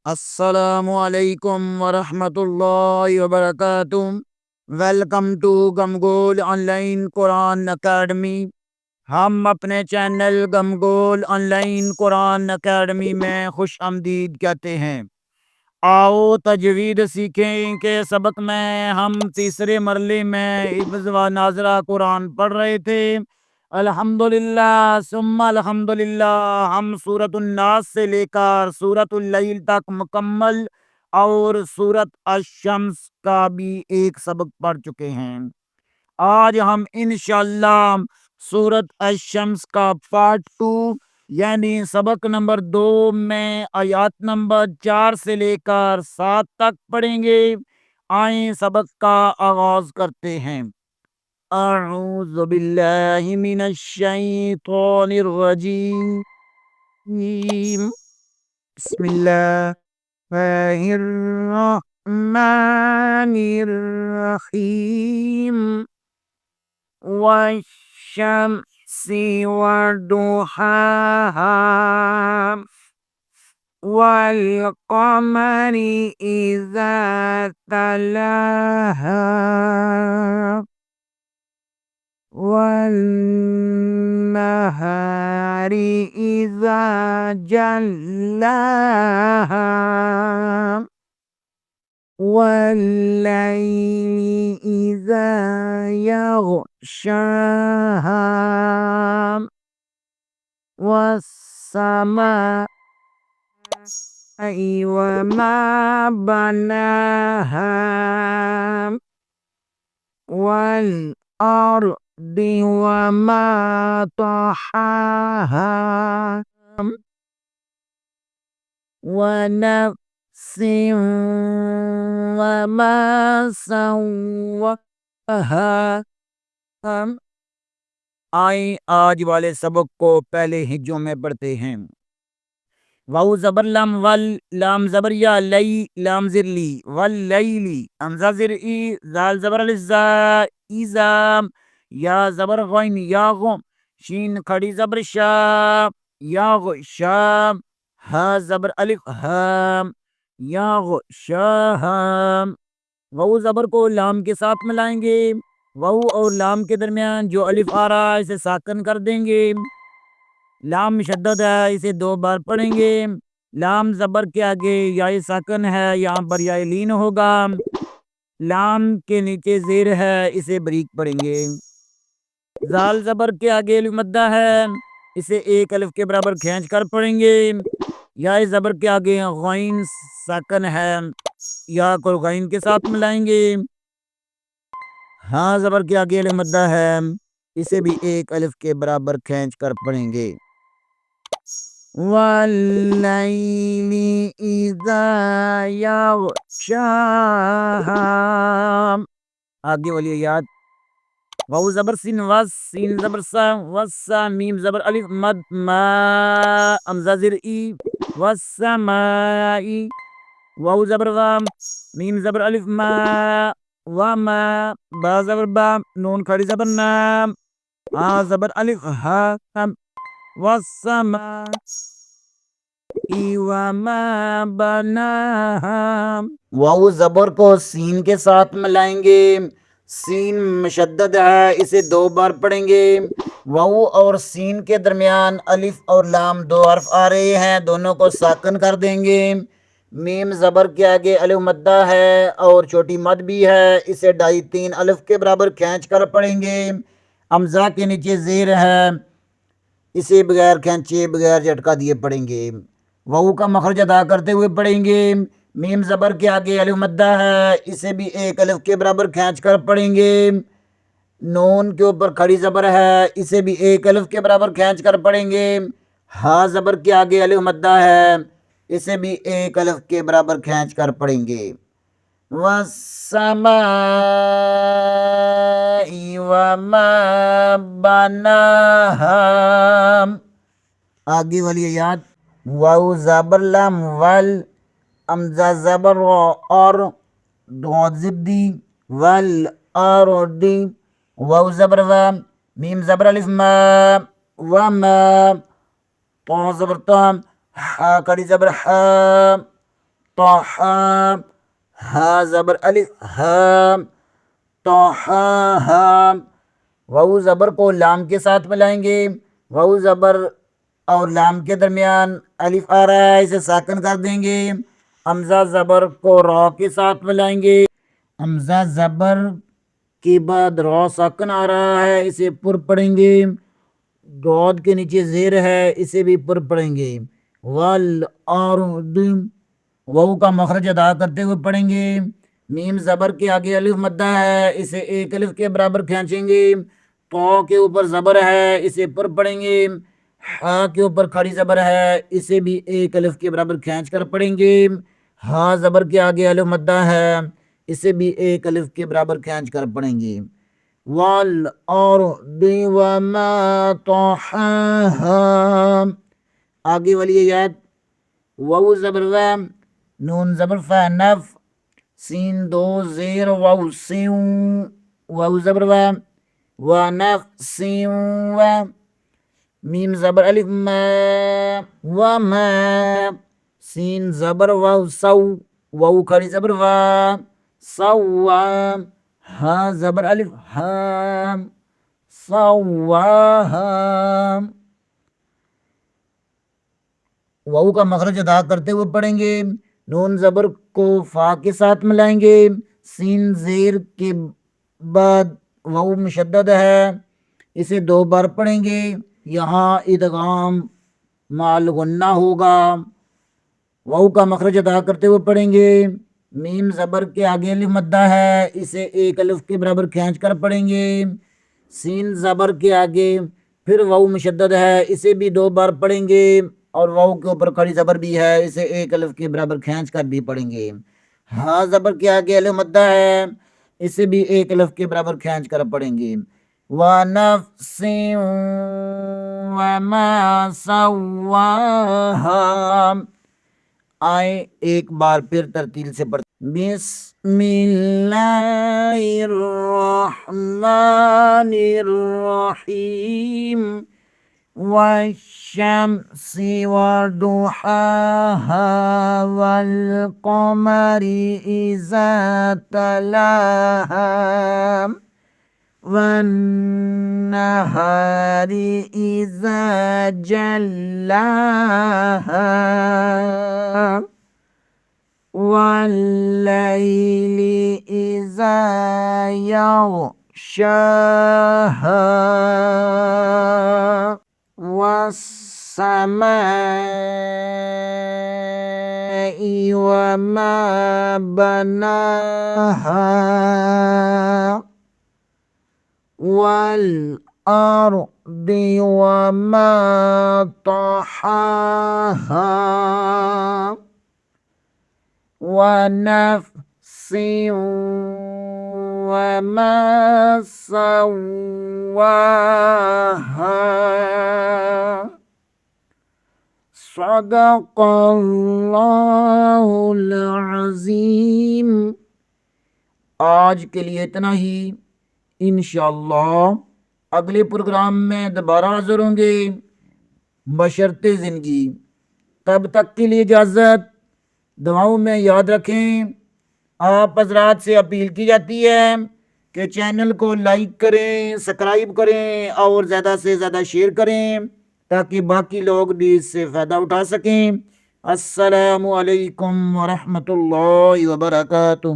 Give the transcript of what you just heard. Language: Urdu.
السلام علیکم ورحمۃ اللہ وبرکاتہ۔ ویلکم ٹو گمگول آن لائن قرآن اکیڈمی۔ ہم اپنے چینل گمگول آن لائن قرآن اکیڈمی میں خوش آمدید کہتے ہیں۔ آؤ تجوید سیکھیں کہ سبق میں ہم تیسرے مرحلے میں حفظ و ناظرہ قرآن پڑھ رہے تھے۔ الحمدللہ ثم الحمدللہ ہم سورۃ الناس سے لے کر سورۃ اللیل تک مکمل اور سورۃ الشمس کا بھی ایک سبق پڑھ چکے ہیں۔ آج ہم انشاءاللہ سورۃ الشمس کا پارٹ 2 یعنی سبق نمبر 2 میں آیات نمبر 4 سے لے کر 7 تک پڑھیں گے۔ آئیں سبق کا آغاز کرتے ہیں۔ اعوذ باللہ من الشیطان الرجیم، بسم اللہ الرحمن الرحیم، والشمس وضحاها والقمر اذا تلاها والنهار إذا جلاها والليل إذا يغشاها والسماء وما بناها والأرض وما طحاها ونفس وما سواها۔ آئیں آج والے سبق کو پہلے ہجوں میں پڑھتے ہیں۔ واو زبر لام ول لام زبر یا لئی لام زر لی واللیلی حمزہ زر ای زال زبر الزا ایزا یا زبر غین یا غم شین کھڑی زبر شا یا غ شام ہا زبر الف ہام یا غ شاہام۔ واو زبر کو لام کے ساتھ ملائیں گے۔ واو اور لام کے درمیان جو الف آ رہا ہے اسے ساکن کر دیں گے۔ لام مشدد ہے، اسے 2 بار پڑھیں گے۔ لام زبر کے آگے یا ساکن ہے، یہاں پر یا لین ہوگا۔ لام کے نیچے زیر ہے، اسے بریک پڑھیں گے۔ زال زبر کے آگے الف مدہ ہے، اسے 1 الف کے برابر کھینچ کر پڑھیں گے۔ یا زبر کے آگے غین ساکن ہے، یا کو غین کے ساتھ ملائیں گے۔ ہاں زبر کے آگے الف مدہ ہے، اسے بھی 1 الف کے برابر کھینچ کر پڑھیں گے۔ واللیل اذا یغشاہا، آگے والی آیات۔ واو زبر سین وس سین زبر سا وسا میم زبر الف مد ما حمزہ زر ای والسمائی واو زبر وام میم زبر الف ما وما با زبر با نون کھڑی زبر نام ہا زبر الف ہا والسماء وما بناها۔ واو زبر کو سین کے ساتھ ملائیں گے۔ سین مشدد ہے، اسے 2 بار پڑھیں گے۔ واو اور سین کے درمیان الف اور لام 2 حرف آ رہے ہیں، دونوں کو ساکن کر دیں گے۔ میم زبر کے آگے الف مدہ ہے اور چھوٹی مد بھی ہے، اسے 2.5-3 الف کے برابر کھینچ کر پڑھیں گے۔ حمزہ کے نیچے زیر ہے، اسے بغیر کھینچے بغیر جھٹکا دیے پڑھیں گے۔ واو کا مخرج ادا کرتے ہوئے پڑھیں گے۔ میم زبر کے آگے الف مدہ ہے، اسے بھی 1 الف کے برابر کھینچ کر پڑھیں گے۔ نون کے اوپر کھڑی زبر ہے، اسے بھی 1 الف کے برابر کھینچ کر پڑھیں گے۔ ہا زبر کے آگے الف مدہ ہے، اسے بھی 1 الف کے برابر کھینچ کر پڑھیں گے۔ والسماء وما بناها، آگے والی آیات۔ واو زبر لام ول حمزہ زبر اور ضاد زبدی والارض واو زبر و میم زبر الف ما وما طا زبر تا ہا کڑی زبر ہا طحا، ہا زبر الف ہا، طحا ہا۔ واو زبر کو لام کے ساتھ ملائیں گے، واو زبر اور لام کے درمیان الف آ رہا ہے، اسے ساکن کر دیں گے۔ حمزہ زبر کو را کے ساتھ ملائیں گے، حمزہ زبر کے بعد را ساکن آ رہا ہے، اسے پر پڑھیں گے۔ دود کے نیچے زیر ہے، اسے بھی پر پڑھیں گے۔ والارض، واو کا مخرج ادا کرتے ہوئے پڑھیں گے۔ میم زبر کے آگے الف مدہ ہے، اسے ایک الف کے برابر کھینچیں گے۔ تو کے اوپر زبر ہے، اسے پر پڑھیں گے۔ ہا کے اوپر کھڑی زبر ہے، اسے بھی ایک الف کے برابر کھینچ کر پڑھیں گے۔ ہا زبر کے آگے الف مدہ ہے، اسے بھی ایک الف کے برابر کھینچ کر پڑھیں گے۔ والارض وما طحاها، آگے والی آیت واو زبر و، نون زبر فا نف، سین دو زیر واو سیوں، واو زبر و نف سیوں و، میم زبر الف ما وما، سین زبر واو سو، واو کھڑی زبر وا، سوا، ہا زبر الف ہا، سواہا۔ واو کا مخرج ادا کرتے ہوئے پڑھیں گے۔ نون زبر کو فا کے ساتھ ملائیں گے، سین زیر کے بعد واو مشدد ہے، اسے دو بار پڑھیں گے۔ یہاں ادغام مال غنہ ہوگا، واو کا مخرج ادا کرتے ہوئے پڑھیں گے۔ میم زبر کے آگے الف مدہ ہے، اسے ایک الف کے برابر کھینچ کر پڑھیں گے۔ سین زبر کے آگے پھر واو مشدد ہے، اسے بھی دو بار پڑھیں گے، اور واو کے اوپر کھڑی زبر بھی ہے، اسے ایک الف کے برابر کھینچ کر بھی پڑھیں گے۔ ہا زبر کے آگے الف مدہ ہے، اسے بھی ایک الف کے برابر کھینچ کر پڑھیں گے۔ وَنَفْسٍ وَمَا سَوَّاهَا، آئیں ایک بار پھر ترتیل سے پڑھتے۔ بسم اللہ الرحمن الرحیم، والشمس وضحاها والقمر إذا تلاها والنهار إذا جلاها والليل إذا يغشاها والسماء وما بناها والأرض وما طحاها ونفس وما سواها، صدق اللہ العظیم۔ آج کے لیے اتنا ہی، انشاءاللہ اگلے پروگرام میں دوبارہ حاضر ہوں گے بشرط زندگی۔ تب تک کے لیے اجازت، دعاؤں میں یاد رکھیں۔ آپ حضرات سے اپیل کی جاتی ہے کہ چینل کو لائک کریں، سبسکرائب کریں اور زیادہ سے زیادہ شیئر کریں تاکہ باقی لوگ بھی اس سے فائدہ اٹھا سکیں۔ السلام علیکم ورحمۃ اللہ وبرکاتہ۔